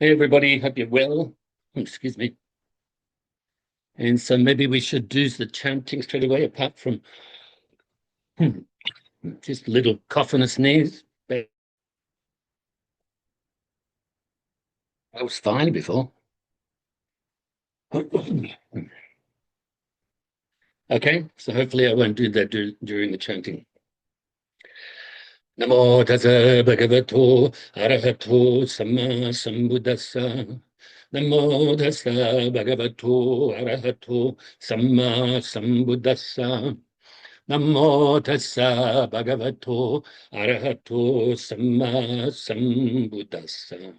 Hey everybody, hope you're well. Excuse me. And so maybe we should do the chanting straight away, apart from just a little cough and a sneeze. I was fine before. Okay, so hopefully I won't do that during the chanting. Namo tassa bhagavato arahato samma sambuddhassa. Namo tassa bhagavato arahato samma sambuddhassa. Namo tassa bhagavato arahato samma sambuddhassa.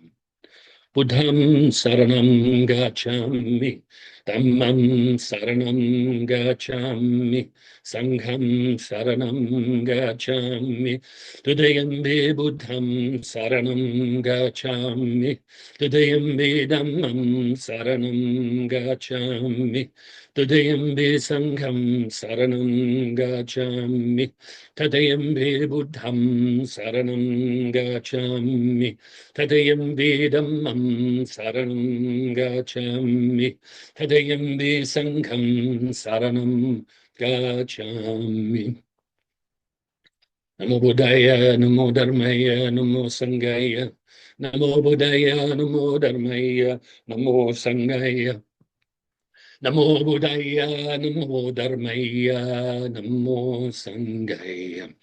Buddham saranam gacchami, dhammam saranam gacchami, sangham saranam gacchami. Tadayambe buddham saranam gacchami, tadayambe dhammam saranam gacchami, tadayambe sangham saranam gacchami, tadayambe buddham saranam gacchami. Tadayambe dhammam saranam gacchami, tadayambe sangham saranam gacchami. Namo Buddhaya, Namo Dharmaya, Namo Sanghaya. Namo Buddhaya, Namo Dharmaya, Namo Sanghaya. Namo Buddhaya, Namo Dharmaya, Namo Sanghaya.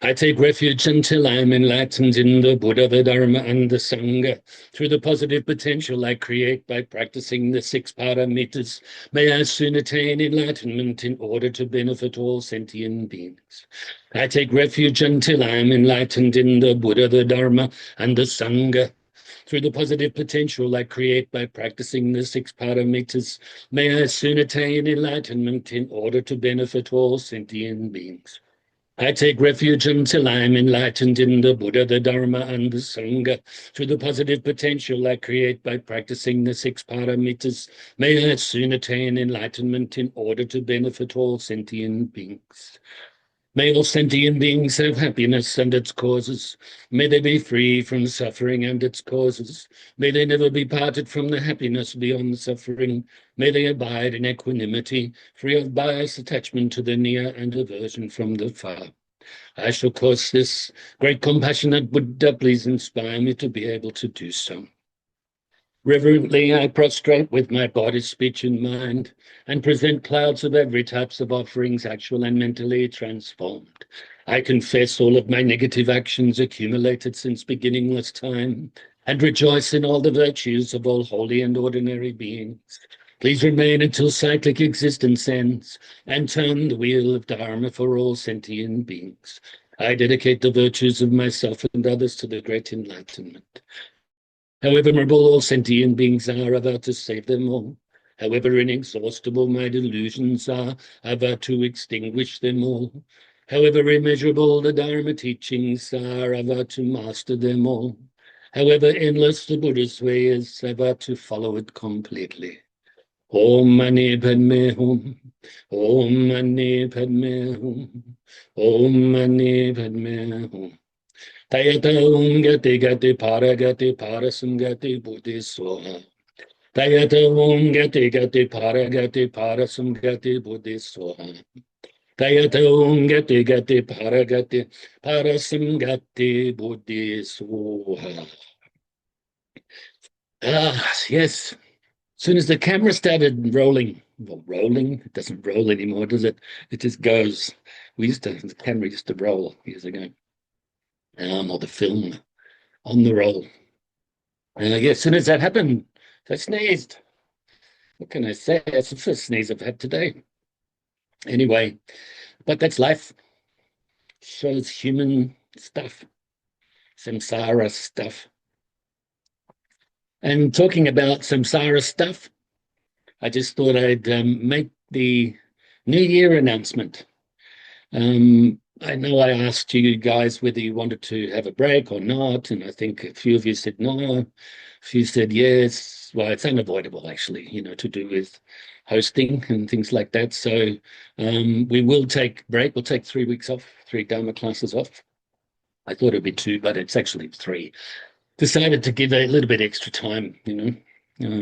I take refuge until I'm enlightened in the Buddha, the Dharma, and the Sangha. Through the positive potential I create by practicing the 6 paramitas, may I soon attain enlightenment in order to benefit all sentient beings. I take refuge until I'm enlightened in the Buddha, the Dharma, and the Sangha. Through the positive potential I create by practicing the 6 paramitas, may I soon attain enlightenment in order to benefit all sentient beings. I take refuge until I am enlightened in the Buddha, the Dharma, and the Sangha. Through the positive potential I create by practicing the 6 paramitas, may I soon attain enlightenment in order to benefit all sentient beings. May all sentient beings have happiness and its causes. May they be free from suffering and its causes. May they never be parted from the happiness beyond suffering. May they abide in equanimity, free of bias, attachment to the near, and aversion from the far. I shall cause this great compassionate Buddha please inspire me to be able to do so. Reverently, I prostrate with my body, speech, and mind, and present clouds of every types of offerings, actual and mentally transformed. I confess all of my negative actions accumulated since beginningless time, and rejoice in all the virtues of all holy and ordinary beings. Please remain until cyclic existence ends, and turn the wheel of Dharma for all sentient beings. I dedicate the virtues of myself and others to the great enlightenment. However memorable all sentient beings are, I vow to save them all. However inexhaustible my delusions are, I vow to extinguish them all. However immeasurable the Dharma teachings are, I vow to master them all. However endless the Buddha's way is, I vow to follow it completely. Om Mani Padme Hum. Om Mani Padme Hum. Om Mani Padme Hum. Tayata Gati Gati Paragati Parasamgati Buddhi Soha. Tayata Gati Gati Paragati Parasamgati Buddhi Soha. Tayata Gati Gati Paragati Parasamgati Buddhi Soha. Ah, yes. As soon as the camera started rolling, well, rolling, it doesn't roll anymore, does it? It just goes. The camera used to roll years ago. Or the film on the roll. Yeah, as soon as that happened, I sneezed. What can I say? That's the first sneeze I've had today. Anyway, but that's life. Shows human stuff, samsara stuff. And talking about samsara stuff, I just thought I'd make the New Year announcement. I know I asked you guys whether you wanted to have a break or not, and I think a few of you said no. A few said yes. Well, it's unavoidable, actually, to do with hosting and things like that. So we will take break. We'll take 3 weeks off, 3 Dharma classes off. I thought it'd be 2, but it's actually 3. decided to give a little bit extra time,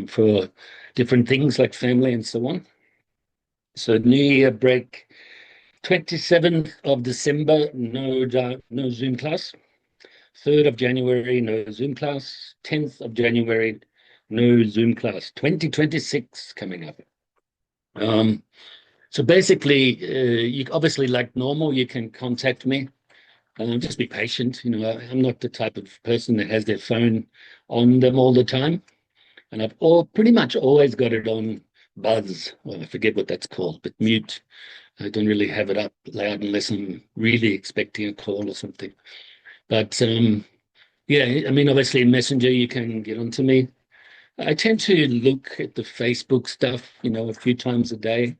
for different things like family and so on. So New Year break, 27th of December, no Zoom class. 3rd of January, no Zoom class. 10th of January, no Zoom class. 2026 coming up. So basically, you obviously, like normal, you can contact me. Just be patient. I'm not the type of person that has their phone on them all the time. And I've pretty much always got it on buzz. Well, I forget what that's called, but mute. I don't really have it up loud unless I'm really expecting a call or something. But yeah, I mean, obviously in Messenger, you can get onto me. I tend to look at the Facebook stuff, a few times a day.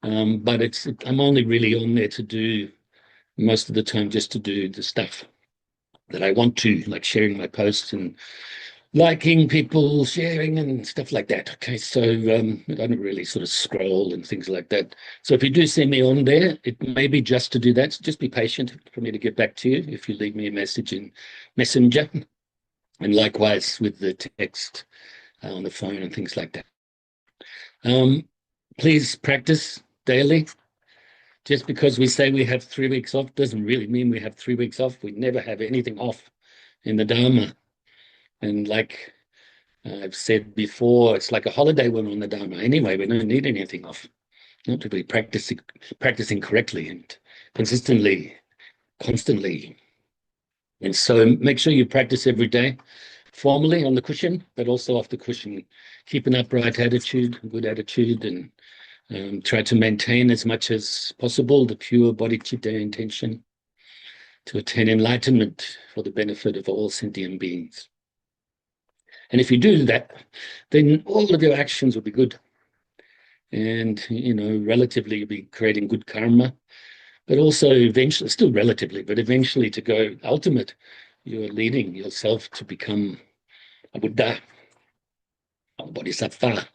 But I'm only really on there to do most of the time just to do the stuff that I want to, like sharing my posts and liking people, sharing and stuff like that. Okay, so I don't really sort of scroll and things like that. So if you do see me on there, it may be just to do that. So just be patient for me to get back to you if you leave me a message in Messenger, and likewise with the text on the phone and things like that. Please practice daily. Just because we say we have 3 weeks off doesn't really mean we have 3 weeks off. We never have anything off in the Dharma. And like I've said before, it's like a holiday when we're on the Dharma. Anyway, we don't need anything off. Not to be practicing correctly and consistently, constantly. And so make sure you practice every day, formally on the cushion, but also off the cushion. Keep an upright attitude, good attitude, and try to maintain as much as possible the pure bodhicitta intention to attain enlightenment for the benefit of all sentient beings. And if you do that, then all of your actions will be good. And, relatively you'll be creating good karma, but also eventually, still relatively, but eventually to go ultimate, you're leading yourself to become a Buddha, a Bodhisattva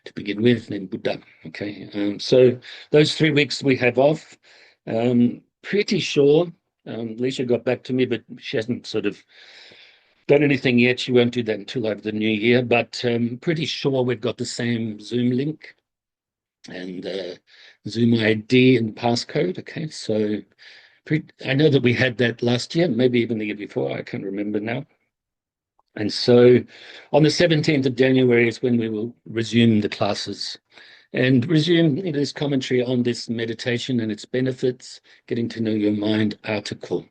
to begin with, then Buddha. Okay, so those 3 weeks we have off. Pretty sure, Lisa got back to me, but she hasn't sort of done anything yet. She won't do that until over the new year, but pretty sure we've got the same Zoom link and Zoom ID and passcode. Okay, so I know that we had that last year, maybe even the year before. I can't remember now. And so on the 17th of January is when we will resume the classes and resume this commentary on this meditation and its benefits, getting to know your mind article.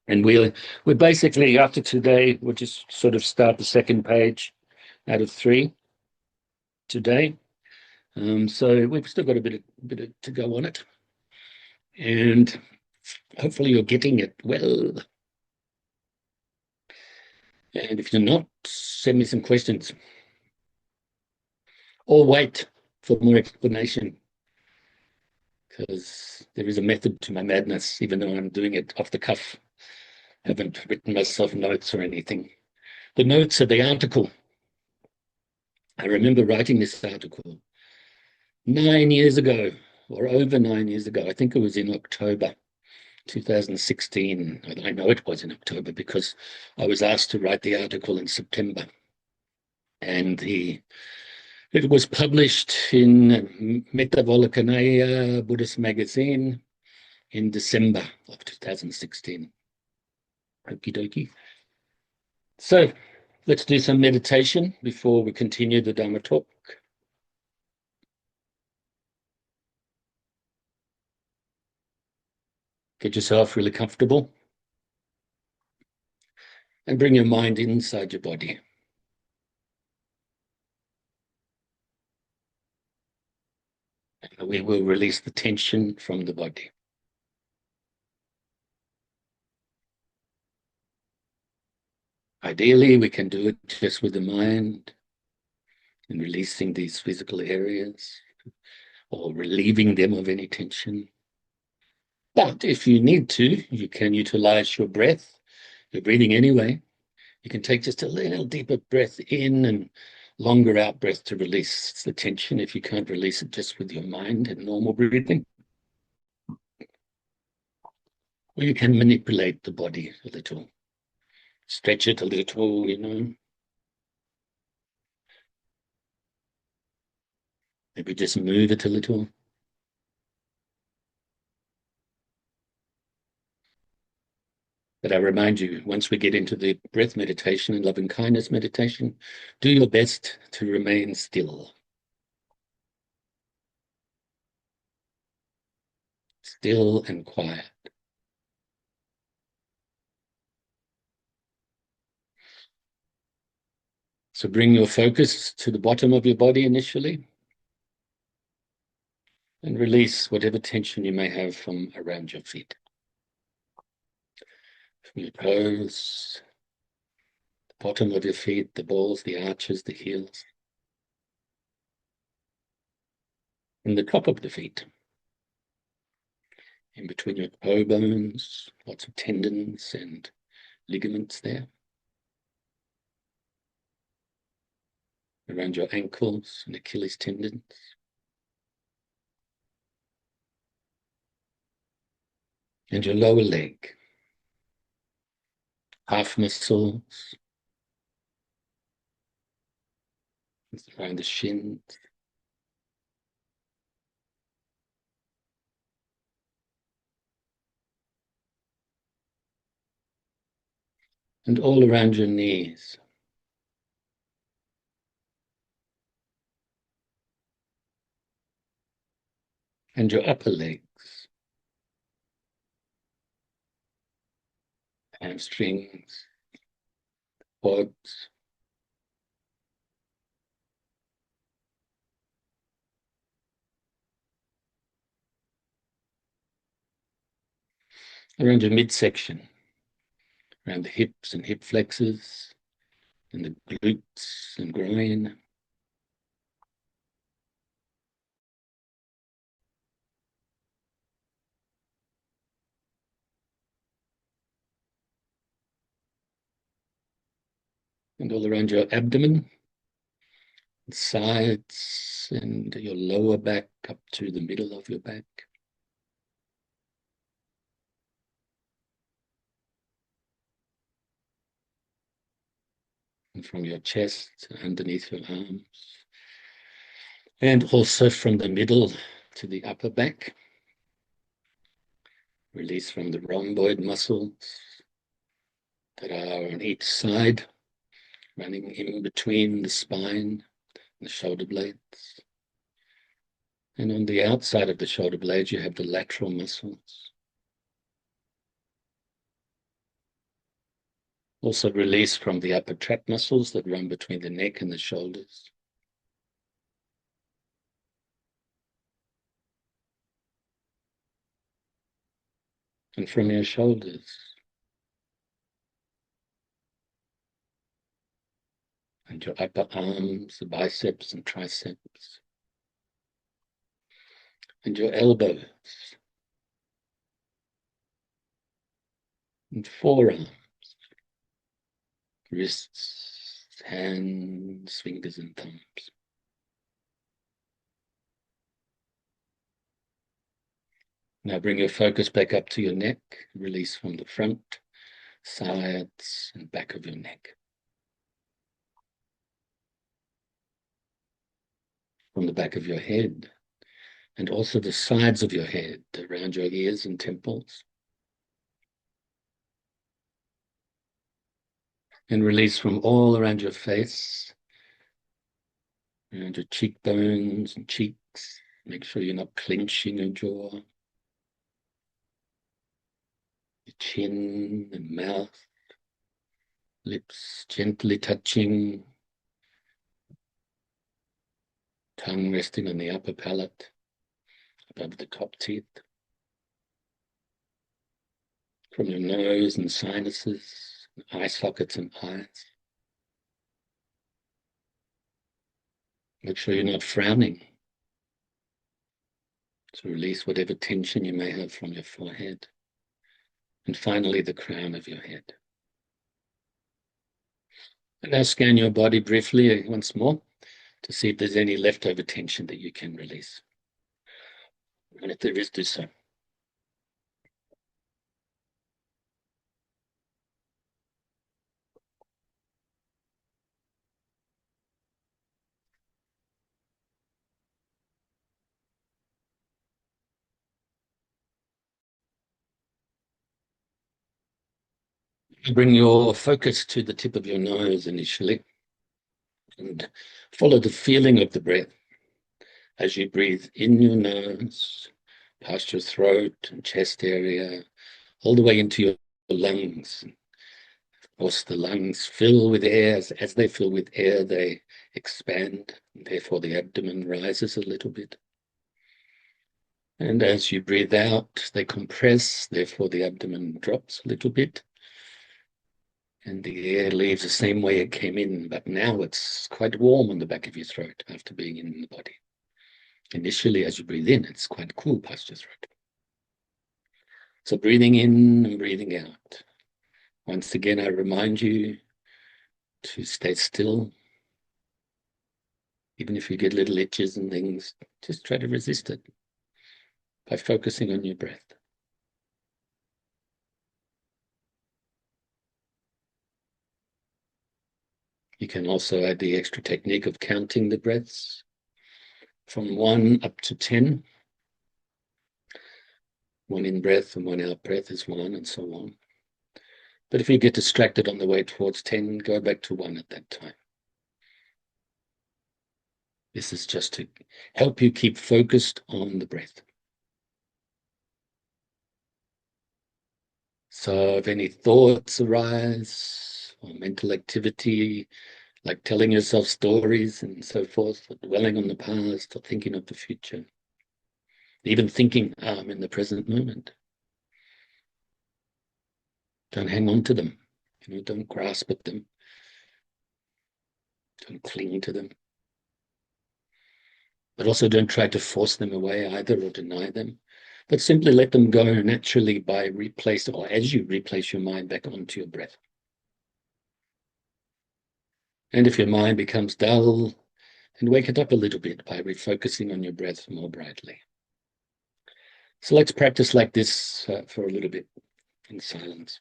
And we're basically, after today, we'll just sort of start the second page out of 3 today. So we've still got a bit to go on it. And hopefully you're getting it well. And if you're not, send me some questions. Or wait for more explanation, because there is a method to my madness, even though I'm doing it off the cuff. I haven't written myself notes or anything. The notes are the article. I remember writing this article 9 years ago, or over 9 years ago. I think it was in October 2016. I know it was in October because I was asked to write the article in September. And it was published in Metavolokanaya Buddhist magazine in December of 2016. Okie dokie. So let's do some meditation before we continue the Dharma talk. Get yourself really comfortable and bring your mind inside your body. And we will release the tension from the body. Ideally, we can do it just with the mind and releasing these physical areas or relieving them of any tension. But if you need to, you can utilize your breath, your breathing anyway. You can take just a little deeper breath in and longer out breath to release the tension if you can't release it just with your mind and normal breathing. Or you can manipulate the body a little Stretch it a little, Maybe just move it a little. But I remind you, once we get into the breath meditation and loving kindness meditation, do your best to remain still. Still and quiet. So bring your focus to the bottom of your body initially and release whatever tension you may have from around your feet. From your toes, the bottom of your feet, the balls, the arches, the heels, and the top of the feet. In between your toe bones, lots of tendons and ligaments there. Around your ankles and Achilles tendons. And your lower leg, calf muscles, around the shins. And all around your knees. And your upper legs, hamstrings, quads, around your midsection, around the hips and hip flexors, and the glutes and groin. And all around your abdomen, sides, and your lower back up to the middle of your back. And from your chest, underneath your arms. And also from the middle to the upper back. Release from the rhomboid muscles that are on each side, running in between the spine and the shoulder blades. And on the outside of the shoulder blades, you have the lateral muscles. Also release from the upper trap muscles that run between the neck and the shoulders. And from your shoulders, and your upper arms, the biceps and triceps, and your elbows, and forearms, wrists, hands, fingers and thumbs. Now bring your focus back up to your neck, release from the front, sides, and back of your neck. From the back of your head, and also the sides of your head, around your ears and temples. And release from all around your face, around your cheekbones and cheeks. Make sure you're not clenching your jaw. Your chin and mouth, lips gently touching, tongue resting on the upper palate, above the top teeth. From your nose and sinuses, eye sockets and eyes. Make sure you're not frowning. So release whatever tension you may have from your forehead. And finally, the crown of your head. And now scan your body briefly once more to see if there's any leftover tension that you can release. And if there is, do so. Bring your focus to the tip of your nose initially and follow the feeling of the breath as you breathe in your nose, past your throat and chest area, all the way into your lungs. Of course, the lungs fill with air. As they fill with air, they expand. Therefore, the abdomen rises a little bit. And as you breathe out, they compress. Therefore, the abdomen drops a little bit. And the air leaves the same way it came in, but now it's quite warm on the back of your throat after being in the body. Initially, as you breathe in, it's quite cool past your throat. So breathing in and breathing out. Once again, I remind you to stay still. Even if you get little itches and things, just try to resist it by focusing on your breath. You can also add the extra technique of counting the breaths from 1 up to 10. 1 in breath and 1 out breath is 1, and so on. But if you get distracted on the way towards 10, go back to 1 at that time. This is just to help you keep focused on the breath. So if any thoughts arise or mental activity, like telling yourself stories and so forth, or dwelling on the past or thinking of the future, even thinking I'm in the present moment, don't hang on to them. Don't grasp at them. Don't cling to them. But also don't try to force them away either or deny them. But simply let them go naturally by replacing, or as you replace your mind back onto your breath. And if your mind becomes dull, then wake it up a little bit by refocusing on your breath more brightly. So let's practice like this for a little bit in silence.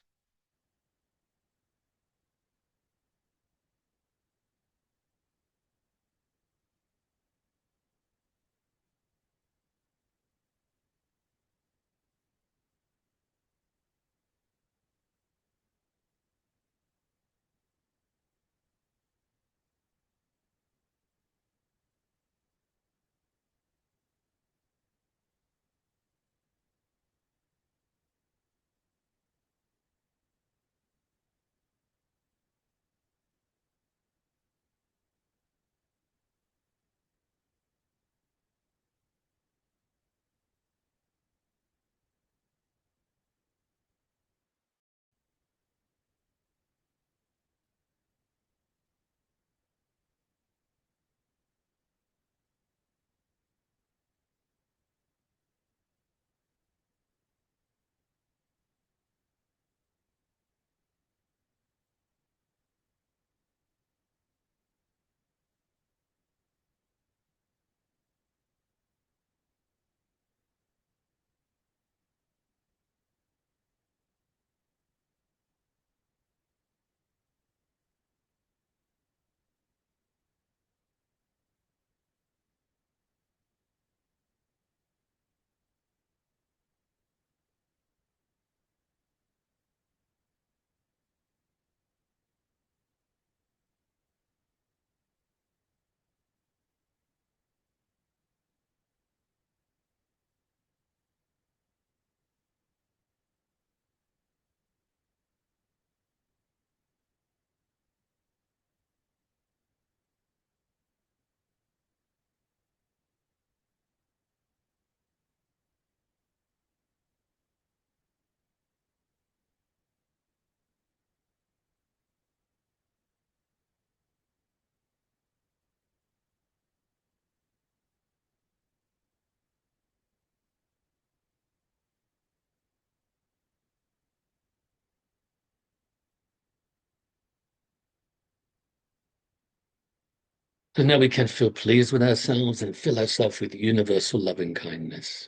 So now we can feel pleased with ourselves and fill ourselves with universal loving kindness,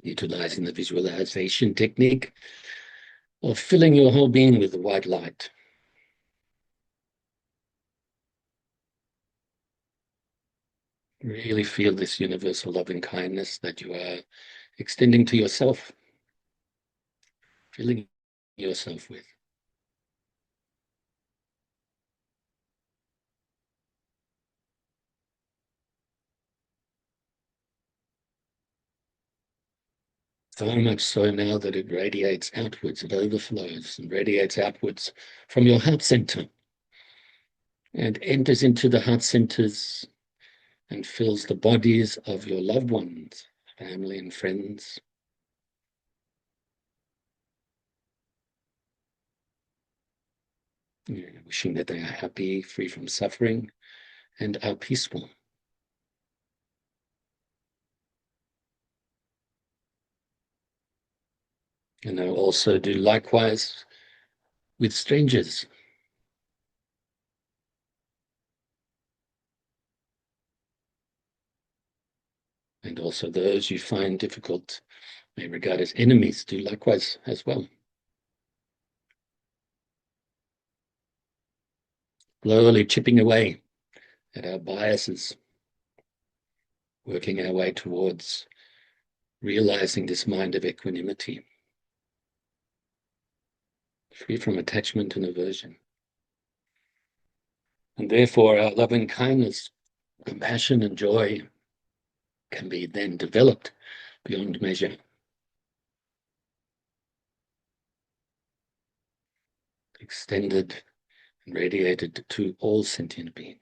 utilizing the visualization technique of filling your whole being with the white light. Really feel this universal loving kindness that you are extending to yourself, filling yourself with. So much so now that it radiates outwards, it overflows and radiates outwards from your heart center and enters into the heart centers and fills the bodies of your loved ones, family and friends. Wishing that they are happy, free from suffering, and are peaceful. And I also do likewise with strangers. And also those you find difficult, may regard as enemies, do likewise as well. Slowly chipping away at our biases, working our way towards realizing this mind of equanimity, free from attachment and aversion. And therefore our loving kindness, compassion and joy can be then developed beyond measure, extended and radiated to all sentient beings.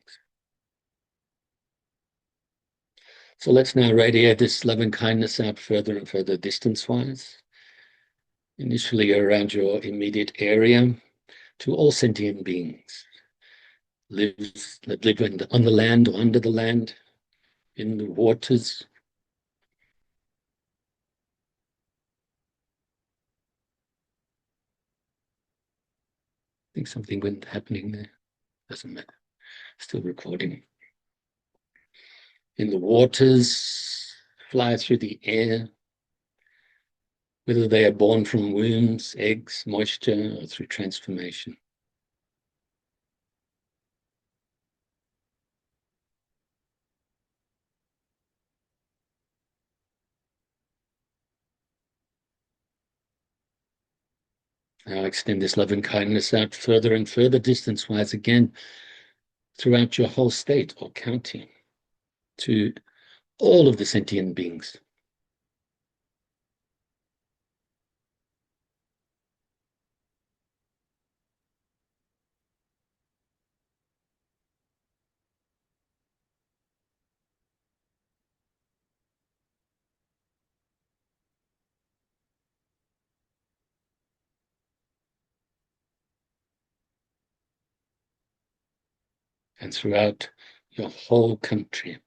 So let's now radiate this loving kindness out further and further distance-wise, initially around your immediate area, to all sentient beings that live on the land or under the land, in the waters. I think something went happening there. Doesn't matter. Still recording. In the waters, fly through the air, whether they are born from wombs, eggs, moisture, or through transformation. Now extend this love and kindness out further and further distance-wise again throughout your whole state or county to all of the sentient beings. And throughout your whole country.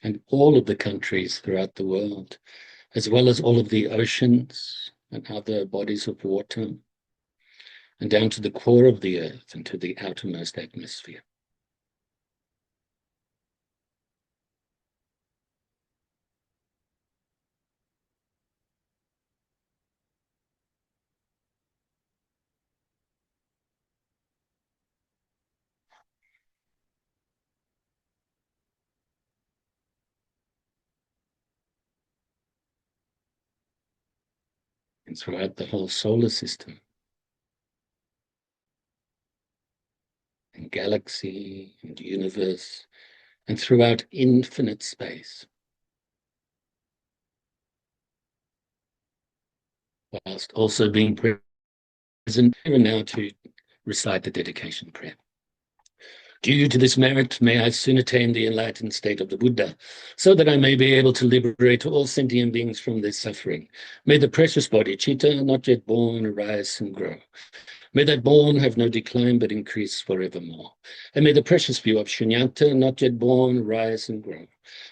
And all of the countries throughout the world, as well as all of the oceans and other bodies of water, and down to the core of the earth and to the outermost atmosphere. And throughout the whole solar system and galaxy and universe, and throughout infinite space, whilst also being present here now to recite the dedication prayer. Due to this merit, may I soon attain the enlightened state of the Buddha, so that I may be able to liberate all sentient beings from their suffering. May the precious body, Chitta, not yet born, arise and grow. May that born have no decline, but increase forevermore. And may the precious view of Shunyata, not yet born, rise and grow.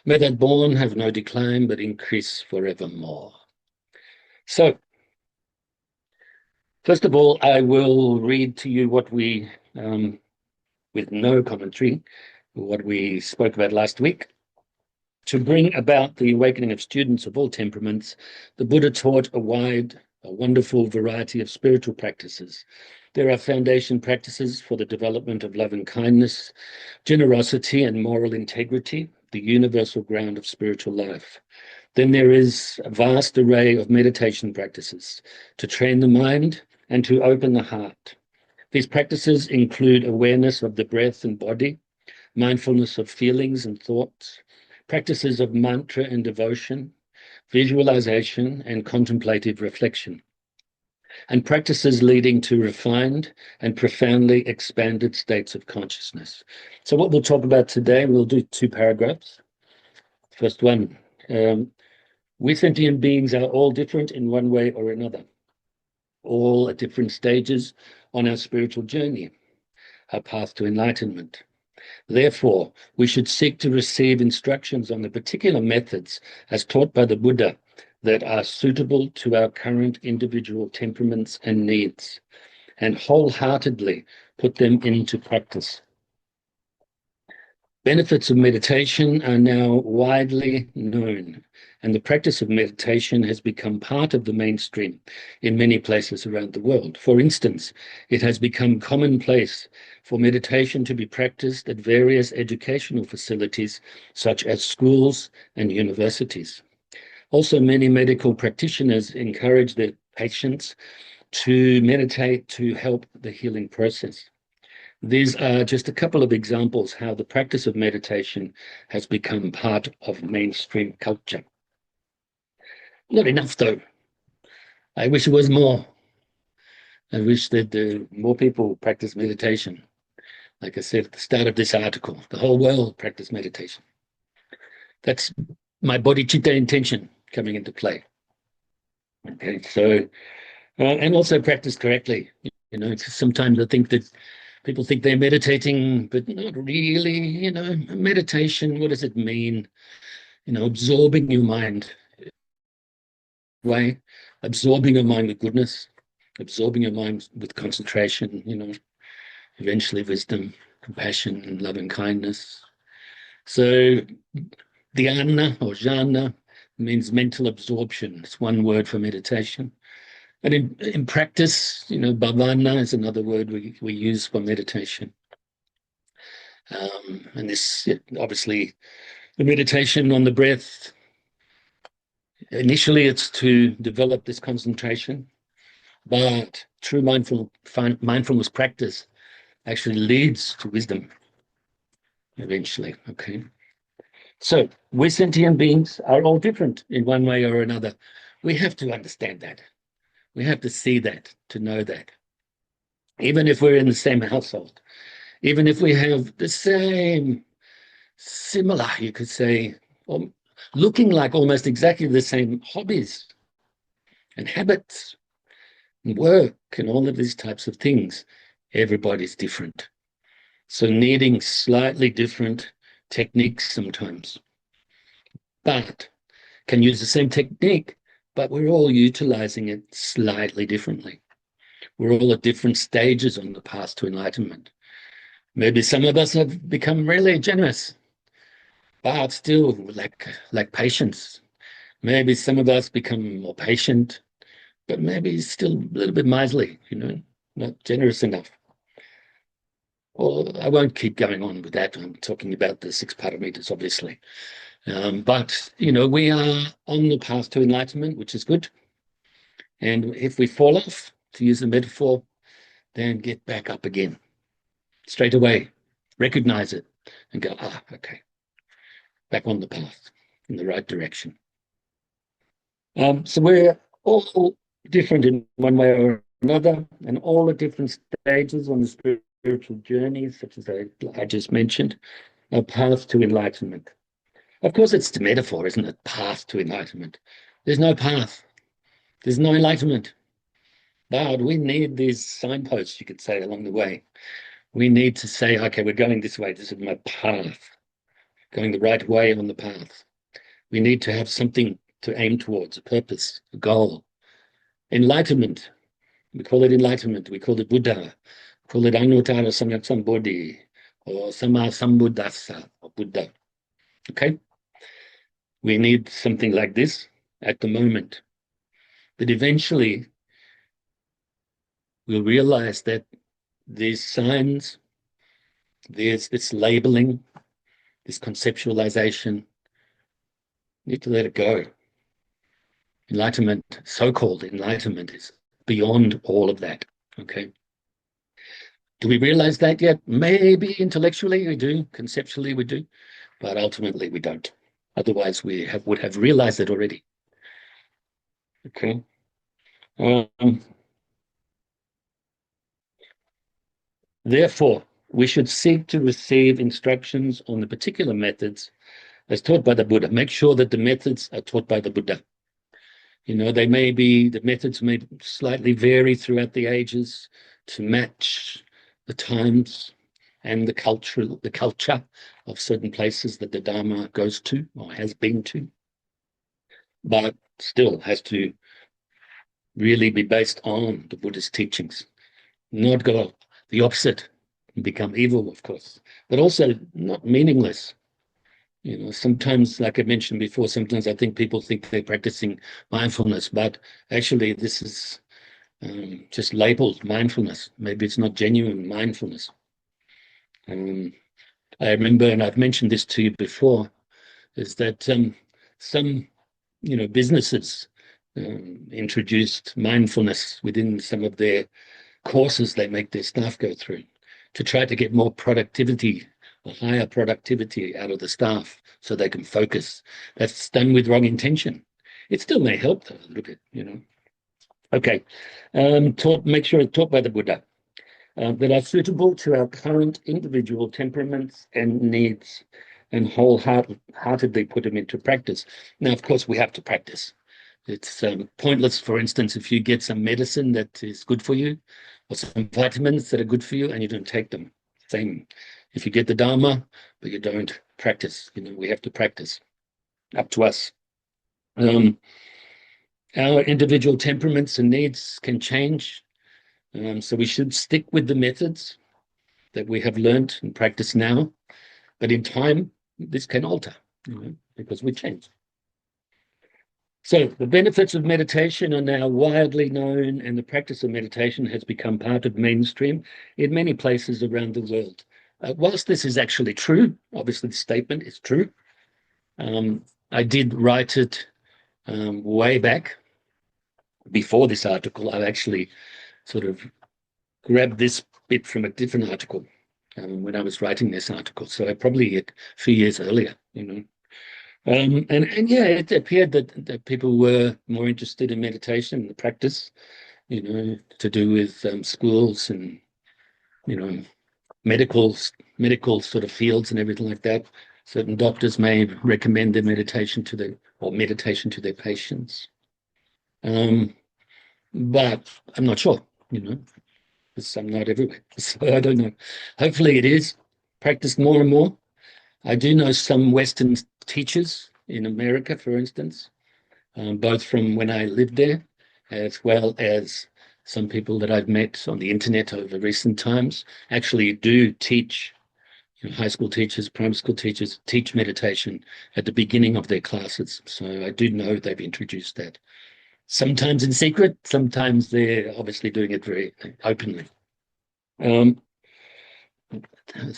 May that born have no decline, but increase forevermore. So, first of all, I will read to you what we, with no commentary, what we spoke about last week. To bring about the awakening of students of all temperaments, the Buddha taught a wonderful variety of spiritual practices. There are foundation practices for the development of love and kindness, generosity and moral integrity, the universal ground of spiritual life. Then there is a vast array of meditation practices to train the mind and to open the heart. These practices include awareness of the breath and body, mindfulness of feelings and thoughts, practices of mantra and devotion, visualization and contemplative reflection, and practices leading to refined and profoundly expanded states of consciousness. So what we'll talk about today, we'll do 2 paragraphs. First one, we sentient beings are all different in one way or another, all at different stages on our spiritual journey, our path to enlightenment. Therefore, we should seek to receive instructions on the particular methods as taught by the Buddha that are suitable to our current individual temperaments and needs, and wholeheartedly put them into practice. Benefits of meditation are now widely known, and the practice of meditation has become part of the mainstream in many places around the world. For instance, it has become commonplace for meditation to be practiced at various educational facilities, such as schools and universities. Also, many medical practitioners encourage their patients to meditate to help the healing process. These are just a couple of examples how the practice of meditation has become part of mainstream culture. Not enough, though. I wish it was more. I wish that more people practice meditation. Like I said at the start of this article, the whole world practice meditation. That's my bodhicitta intention coming into play. Okay, so, and also practice correctly. You know, sometimes I think that people think they're meditating, but not really. You know, meditation, what does it mean? You know, absorbing your mind, way, absorbing your mind with goodness, absorbing your mind with concentration, you know, eventually wisdom, compassion, and loving kindness. So dhyana or jhana means mental absorption. It's one word for meditation. And in practice, you know, bhavana is another word we use for meditation. And this, obviously, the meditation on the breath, initially it's to develop this concentration, but true mindfulness practice actually leads to wisdom eventually, okay? So we sentient beings are all different in one way or another. We have to understand that. We have to see that, to know that. Even if we're in the same household, even if we have the same, similar, you could say, or looking like almost exactly the same hobbies and habits and work and all of these types of things, everybody's different. So needing slightly different techniques sometimes, but can use the same technique, but we're all utilizing it slightly differently. We're all at different stages on the path to enlightenment. Maybe some of us have become really generous, but still lack patience. Maybe some of us become more patient, but maybe still a little bit miserly, you know, not generous enough. Well, I won't keep going on with that. I'm talking about the 6 parameters, obviously. But, you know, we are on the path to enlightenment, which is good. And if we fall off, to use the metaphor, then get back up again straight away, recognize it and go, okay, back on the path in the right direction. So we're all different in one way or another, and all at different stages on the spiritual journey, such as I just mentioned, a path to enlightenment. Of course, it's the metaphor, isn't it? Path to enlightenment. There's no path. There's no enlightenment. But we need these signposts, you could say, along the way. We need to say, okay, we're going this way. This is my path, going the right way on the path. We need to have something to aim towards, a purpose, a goal. Enlightenment. We call it enlightenment. We call it Buddha. We call it Anuttara Samyak Sambodhi or Sama Sambuddhasa or Buddha. Okay? We need something like this at the moment. But eventually, we'll realize that these signs, there's this labeling, this conceptualization, need to let it go. Enlightenment, so-called enlightenment, is beyond all of that, okay? Do we realize that yet? Maybe intellectually we do, conceptually we do, but ultimately we don't. Otherwise, would have realized it already. Okay. Um, Therefore, we should seek to receive instructions on the particular methods as taught by the Buddha. Make sure that the methods are taught by the Buddha. The methods may slightly vary throughout the ages to match the times and the culture of certain places that the Dharma goes to or has been to, but still has to really be based on the Buddha's teachings, not go the opposite and become evil, of course, but also not meaningless. Sometimes, like I mentioned before, sometimes I think people think they're practicing mindfulness, but actually this is just labeled mindfulness. Maybe it's not genuine mindfulness. I remember, and I've mentioned this to you before, is that some, businesses introduced mindfulness within some of their courses they make their staff go through to try to get more productivity or higher productivity out of the staff so they can focus. That's done with wrong intention. It still may help though, a little bit. Okay. Make sure it's taught by the Buddha. That are suitable to our current individual temperaments and needs, and wholeheartedly put them into practice. Now, of course, we have to practice. It's pointless, for instance, if you get some medicine that is good for you or some vitamins that are good for you and you don't take them. Same. If you get the Dharma, but you don't practice, we have to practice. Up to us. Our individual temperaments and needs can change. So we should stick with the methods that we have learned and practice now. But in time, this can alter, because we change. So the benefits of meditation are now widely known, and the practice of meditation has become part of mainstream in many places around the world. Whilst this is actually true, obviously the statement is true, I did write it way back before this article. I actually sort of grabbed this bit from a different article when I was writing this article. So probably a few years earlier, and yeah, it appeared that people were more interested in meditation and the practice, to do with schools and medical sort of fields and everything like that. Certain doctors may recommend their meditation to their patients, but I'm not sure, because I'm not everywhere, so I don't know. Hopefully, it is practiced more and more. I do know some Western teachers in America, for instance, both from when I lived there, as well as some people that I've met on the internet over recent times, actually do teach, high school teachers, primary school teachers teach meditation at the beginning of their classes. So I do know they've introduced that. Sometimes in secret, sometimes they're obviously doing it very openly. How's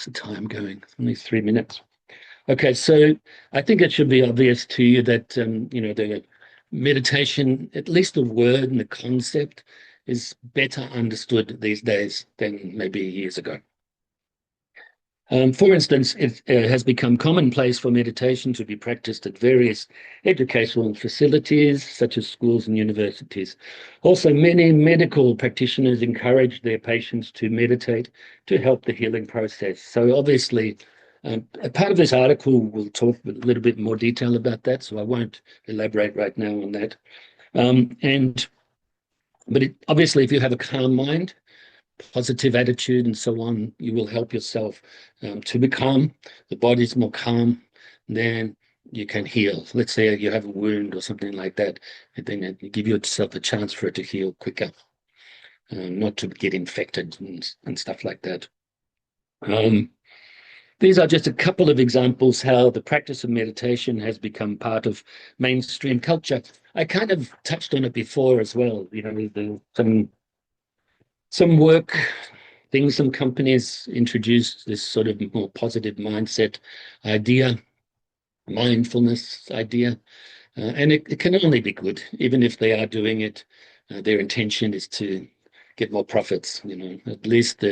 the time going? Only 3 minutes. Okay, so I think it should be obvious to you that the meditation, at least the word and the concept, is better understood these days than maybe years ago. For instance, it has become commonplace for meditation to be practiced at various educational facilities, such as schools and universities. Also, many medical practitioners encourage their patients to meditate to help the healing process. So obviously, a part of this article will talk a little bit more detail about that, so I won't elaborate right now on that. But obviously, if you have a calm mind, positive attitude and so on, you will help yourself to be calm. The body's more calm, then you can heal. Let's say you have a wound or something like that, and then you give yourself a chance for it to heal quicker, not to get infected and stuff like that. These are just a couple of examples how the practice of meditation has become part of mainstream culture. I kind of touched on it before as well. Some work things, some companies introduce this sort of more positive mindset idea, mindfulness idea, and it can only be good, even if they are doing it. Their intention is to get more profits. At least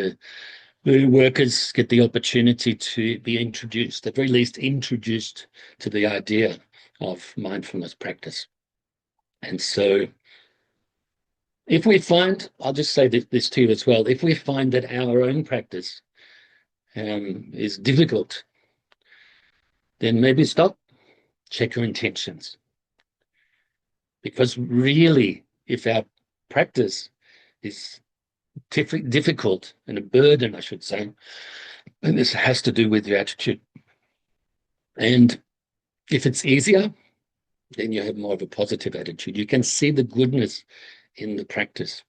the workers get the opportunity to be introduced, at very least introduced to the idea of mindfulness practice. And so if we find, I'll just say this to you as well, if we find that our own practice is difficult, then maybe stop, check your intentions. Because really, if our practice is difficult and a burden, I should say, then this has to do with your attitude. And if it's easier, then you have more of a positive attitude. You can see the goodness in the practice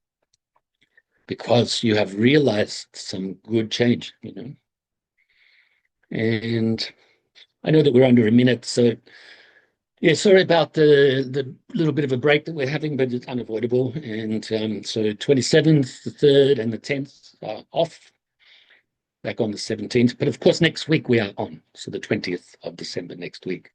because you have realized some good change, you know. And I know that we're under a minute, so yeah, sorry about the little bit of a break that we're having, but it's unavoidable. And so 27th, the 3rd, and the 10th are off, back on the 17th. But of course, next week we are on, so the 20th of December next week.